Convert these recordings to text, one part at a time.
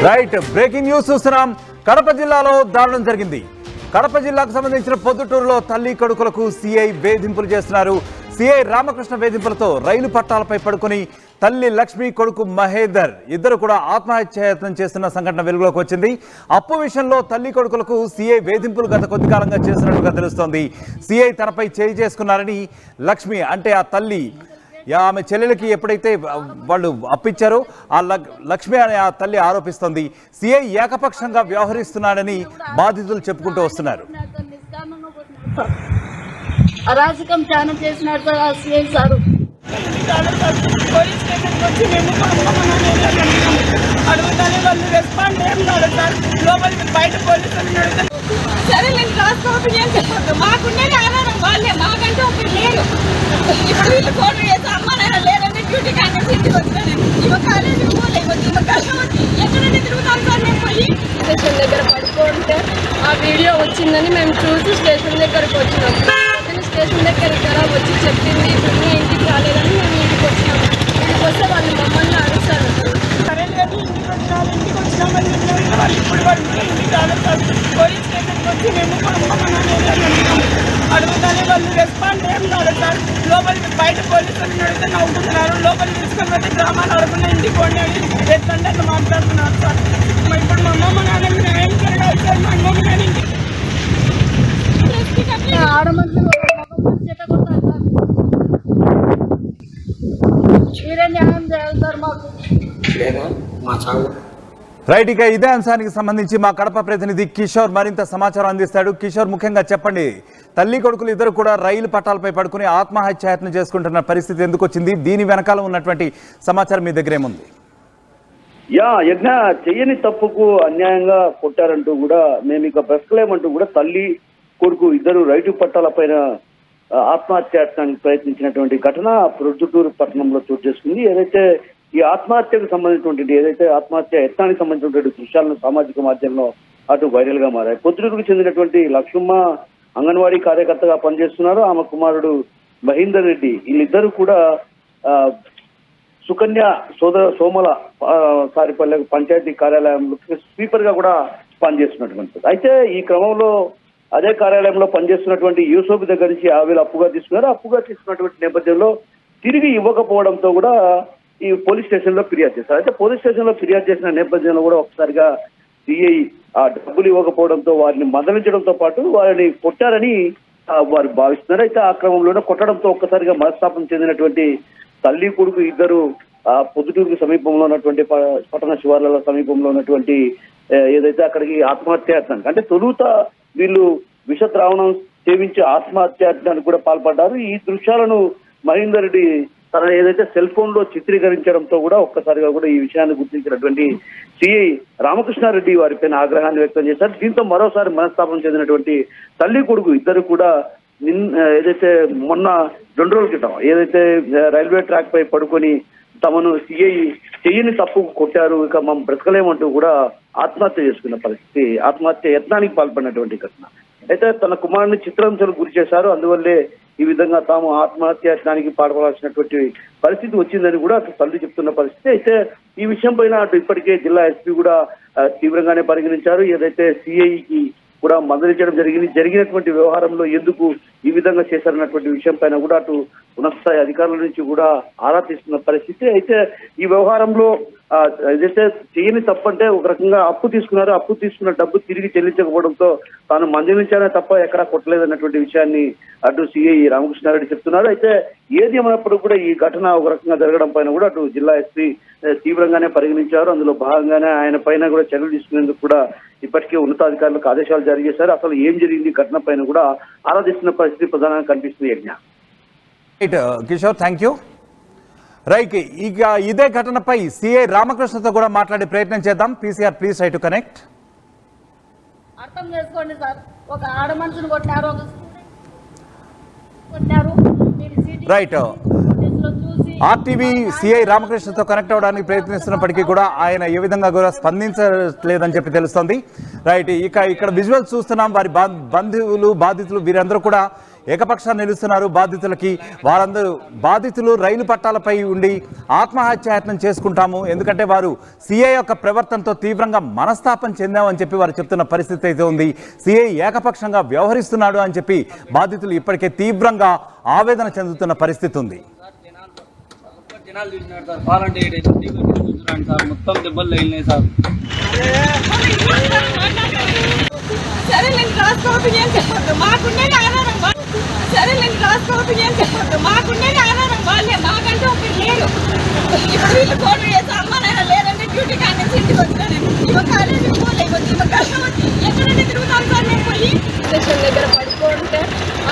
Right breaking news చూస్తున్నాం. కడప జిల్లాలో దారుణం జరిగింది. కడప జిల్లాకు సంబంధించిన పొద్దుటూరులో తల్లి కొడుకులకు సిఐ వేధింపులు చేస్తున్నారు. సిఐ రామకృష్ణ వేధింపులతో రైలు పట్టాలపై పడుకొని తల్లి లక్ష్మి కొడుకు మహేదర్ ఇద్దరు కూడా ఆత్మహత్యాయత్నం చేస్తున్న సంఘటన వెలుగులోకి వచ్చింది. అప్పు విషయంలో తల్లి కొడుకులకు సిఐ వేధింపులు గత కొద్ది కాలంగా చేస్తున్నట్టుగా తెలుస్తోంది. సిఐ తనపై చేయి చేసుకున్నారని లక్ష్మి అంటే ఆ తల్లి ఆమె చెల్లెలకి ఎప్పుడైతే వాళ్ళు అప్పిచ్చారో ఆ లక్ష్మి అనే ఆ తల్లి ఆరోపిస్తోంది. సిఐ ఏకపక్షంగా వ్యవహరిస్తున్నాడని బాధితులు చెప్పుకుంటూ వస్తున్నారు. అరాజకం చాలా చేసినాడు సార్ ఆ సిఐ సారు. పోలీస్ స్టేషన్కి వచ్చి మేము అడుగుతానే వాళ్ళు రెస్పాండ్ ఏం కాదు సార్. లోపలికి బయట పోలీసులు సరే నేను రాసుకోవద్దు ఏం చెప్పొద్దు. మాకుండేది ఆధారం వాళ్ళే, మాకంటే ఒకటి లేరు. ఇప్పుడు వీళ్ళు ఫోటో చేసి అమ్మ నాయన లేదంటే డ్యూటీ కానీ ఇంటికి వచ్చినాను. ఇవ కాలేజీకి పోలే, ఇవ కష్టం వచ్చి ఎక్కడైనా తిరుగుతాను సార్. నేను పోయి స్టేషన్ దగ్గర పడుకుంటే ఆ వీడియో వచ్చిందని మేము చూసి స్టేషన్ దగ్గరకు వచ్చినాం. స్టేషన్ దగ్గరికి ఎలా వచ్చి చెప్పింది మీ ఇంటికి రాలేదని మేము ఇంటికి వచ్చినాము. ఇంటికి వస్తే వాళ్ళు మమ్మల్ని అడుగుతారు. సరే లేదు ఇంటికి వచ్చినాము, ఇంటికి వచ్చినామని వాళ్ళు ఇప్పుడు వాళ్ళు ఇంటికి రాలేదు. పోలీస్ స్టేషన్కి వచ్చి మేము అడుగుతానే వాళ్ళు రెస్పాండ్ ఏం కాదు సార్. లోపలికి బయట పోలీసులు అడిగితే నవ్వుకుంటున్నారు. లోపలికి తీసుకొని పోతే గ్రామాలు అడుగుతున్నా ఇంటికి పోండి అని ఎట్లంటే అట్లా మాట్లాడుతున్నారు సార్. ఇప్పుడు మా అమ్మమ్మ నాన్న న్యాయం జరగాలి సార్. మా అమ్మమ్మ నాన్న ఇంటికి ఆడమంది రైట్, ఇక ఇదే అంశానికి సంబంధించి మా కడప ప్రతినిధి కిషోర్ మరింత సమాచారం అందిస్తాడు. కిషోర్, ముఖ్యంగా చెప్పండి, తల్లి కొడుకులు ఇద్దరు కూడా రైలు పట్టాలపై పడుకుని ఆత్మహత్యాయత్నం చేసుకుంటున్న పరిస్థితి ఎందుకు వచ్చింది? దీని వెనకాల ఉన్నటువంటి సమాచారం మీ దగ్గర ఏముంది? యజ్ఞ చెయ్యని తప్పుకు అన్యాయంగా కొట్టారంటూ కూడా మేము ఇక బ్రతకలేమంటూ కూడా తల్లి కొడుకు ఇద్దరు రైలు పట్టాలపైన ఆత్మహత్యాయత్నానికి ప్రయత్నించినటువంటి ఘటన ప్రొద్దుటూరు పట్టణంలో చోటు చేసుకుంది. ఏదైతే ఈ ఆత్మహత్యకు సంబంధించినటువంటి ఆత్మహత్య యత్నానికి సంబంధించినటువంటి దృశ్యాలను సామాజిక మాధ్యమంలో అటు వైరల్ గా మారాయి. పొద్దుటూరుకు చెందినటువంటి లక్ష్మమ్మ అంగన్వాడీ కార్యకర్తగా పనిచేస్తున్నారు. ఆమె కుమారుడు మహేందర్ రెడ్డి, వీళ్ళిద్దరూ కూడా సుకన్య సోమల సారిపల్లె పంచాయతీ కార్యాలయంలో స్వీపర్ గా కూడా పనిచేస్తున్నటువంటిది. అయితే ఈ క్రమంలో అదే కార్యాలయంలో పనిచేస్తున్నటువంటి యూసోఫ్ దగ్గర నుంచి వీళ్ళు అప్పుగా తీసుకున్నారు. అప్పుగా తీసుకున్నటువంటి నేపథ్యంలో తిరిగి ఇవ్వకపోవడంతో కూడా ఈ పోలీస్ స్టేషన్ లో ఫిర్యాదు చేశారు. అయితే పోలీస్ స్టేషన్ లో ఫిర్యాదు చేసిన నేపథ్యంలో కూడా ఒకసారిగా సిఐ ఆ డబ్బులు ఇవ్వకపోవడంతో వారిని మందలించడంతో పాటు వారిని కొట్టారని వారు భావిస్తున్నారు. అయితే ఆ క్రమంలోనే కొట్టడంతో ఒక్కసారిగా మనస్తాపం చెందినటువంటి తల్లి కొడుకు ఇద్దరు పొద్దుటూరుకు సమీపంలో ఉన్నటువంటి పట్టణ శివార్ల సమీపంలో ఉన్నటువంటి ఏదైతే అక్కడికి ఆత్మహత్యాయత్నానికి అంటే తొలుత వీళ్ళు విష ద్రావణం సేవించి ఆత్మహత్యాయత్నానికి కూడా పాల్పడ్డారు. ఈ దృశ్యాలను మహేందర్ రెడ్డి తన ఏదైతే సెల్ ఫోన్ లో చిత్రీకరించడంతో కూడా ఒక్కసారిగా కూడా ఈ విషయాన్ని గుర్తించినటువంటి సిఐ రామకృష్ణారెడ్డి వారిపైన ఆగ్రహాన్ని వ్యక్తం చేశారు. దీంతో మరోసారి మనస్తాపం చెందినటువంటి తల్లి కొడుకు ఇద్దరు కూడా ఏదైతే మొన్న 2 రోజుల క్రితం ఏదైతే రైల్వే ట్రాక్ పై పడుకొని తమను సిఐ చెయ్యని తప్పు కొట్టారు, ఇక మనం బ్రతకలేమంటూ కూడా ఆత్మహత్య చేసుకున్న పరిస్థితి, ఆత్మహత్య యత్నానికి పాల్పడినటువంటి ఘటన. అయితే తన కుమారుని చిత్రహింసలకు గురి చేశారు. అందువల్లే ఈ విధంగా తాము ఆత్మహత్య యత్నానికి పాల్పడాల్సినటువంటి పరిస్థితి వచ్చిందని కూడా అటు తల్లి చెప్తున్న పరిస్థితి. అయితే ఈ విషయం పైన అటు ఇప్పటికే జిల్లా ఎస్పీ కూడా తీవ్రంగానే పరిగణించారు. ఏదైతే సిఐకి కూడా మందలించడం జరిగినటువంటి వ్యవహారంలో ఎందుకు ఈ విధంగా చేశారన్నటువంటి విషయం పైన కూడా అటు ఉన్నత స్థాయి అధికారుల నుంచి కూడా ఆరా తీస్తున్న పరిస్థితి. అయితే ఈ వ్యవహారంలో ఏదైతే చేయని తప్పంటే ఒక రకంగా అప్పు తీసుకున్నారు, అప్పు తీసుకున్న డబ్బు తిరిగి చెల్లించకపోవడంతో తాను మందలించానే తప్ప ఎక్కడా కొట్టలేదన్నటువంటి విషయాన్ని అటు సిఐ రామకృష్ణారెడ్డి చెప్తున్నారు. అయితే ఏది ఏమైనప్పుడు కూడా ఈ ఘటన ఒక రకంగా జరగడం పైన కూడా అటు జిల్లా ఎస్పీ తీవ్రంగానే పరిగణించారు. అందులో భాగంగానే ఆయన పైన కూడా చర్యలు తీసుకునేందుకు కూడా ఇప్పటికే ఉన్నతాధికారులకు ఆదేశాలు జారీ చేశారు. అసలు ఏం జరిగింది ఘటన పైన కూడా ఆరాధిస్తున్న పరిస్థితి ప్రధానంగా కనిపిస్తుంది. యజ్ఞ కిషోర్, థ్యాంక్ యూ. రైట్, ఇక ఇదే ఘటనపై సిఐ రామకృష్ణతో కూడా మాట్లాడే ప్రయత్నం చేద్దాం. PCR please try to connect. అర్థం చేసుకోండి సార్, ఒక ఆడ మనిషిని కొట్టినారు, కొట్టినారు. రైట్, ఆర్టీవీ సిఐ రామకృష్ణతో కనెక్ట్ అవ్వడానికి ప్రయత్నిస్తున్నప్పటికీ కూడా ఆయన ఏ విధంగా కూడా స్పందించలేదని చెప్పి తెలుస్తోంది. రైట్, ఇక ఇక్కడ విజువల్స్ చూస్తున్నాం. వారి బంధువులు బాధితులు వీరందరూ కూడా ఏకపక్షాన్ని నిలుస్తున్నారు బాధితులకి. వారందరూ బాధితులు రైలు పట్టాలపై ఉండి ఆత్మహత్యాయత్నం చేసుకుంటాము, ఎందుకంటే వారు సిఐ యొక్క ప్రవర్తనతో తీవ్రంగా మనస్తాపం చెందామని చెప్పి వారు చెప్తున్న పరిస్థితి అయితే ఉంది. సిఐ ఏకపక్షంగా వ్యవహరిస్తున్నాడు అని చెప్పి బాధితులు ఇప్పటికే తీవ్రంగా ఆవేదన చెందుతున్న పరిస్థితి ఉంది. జనాలు చూసినారు సార్, కావాలంటే చూస్తున్నాను సార్, మొత్తం దెబ్బలు తగిలినాయి సార్. సరే నేను రాసుకోవద్దు ఏం చెప్పొద్దు, మాకుండేది ఆధారం. సరే నేను రాసుకోవద్దు ఏం చెప్పొద్దు, మాకుండేది ఆధారం. వాళ్ళే మాకంటే ఒకటి లేరు. ఇప్పుడు వీళ్ళు ఫోన్ చేసి అమ్మనైనా లేదంటే డ్యూటీ కాడ నుంచి ఇంటికి వచ్చినా నేను ఇవ కాలేజీకి పోలేకొచ్చి ఇవ కష్టం వచ్చి ఎక్కడైనా తిరుగుతాను సార్. నేను పోయి స్టేషన్ దగ్గర పడుకుంటే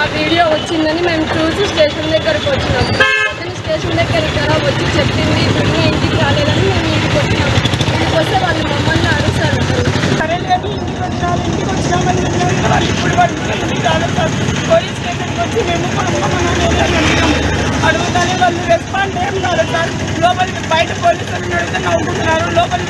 ఆ వీడియో వచ్చిందని మేము చూసి స్టేషన్ దగ్గరకు వచ్చినాం. అతను స్టేషన్ దగ్గరికి వచ్చి చెప్పింది పిన్ని ఇంటికి రాలేదని మేము ఇంటికి వచ్చినాము. ఇంటికి వస్తే వాళ్ళు మమ్మల్ని అడుగుతారు. సరే లేదు ఇంటికి వచ్చినామని చెప్పినారు. వాళ్ళు ఇప్పుడు వాళ్ళు రాలేదు సార్. పోలీస్ స్టేషన్కి వచ్చి మేము అడుగుతానే వాళ్ళు రెస్పాండ్ ఏం కాదు సార్. లోపలికి బయట పోలీసులు అడిగితే నవ్వుకుంటున్నారు. లోపల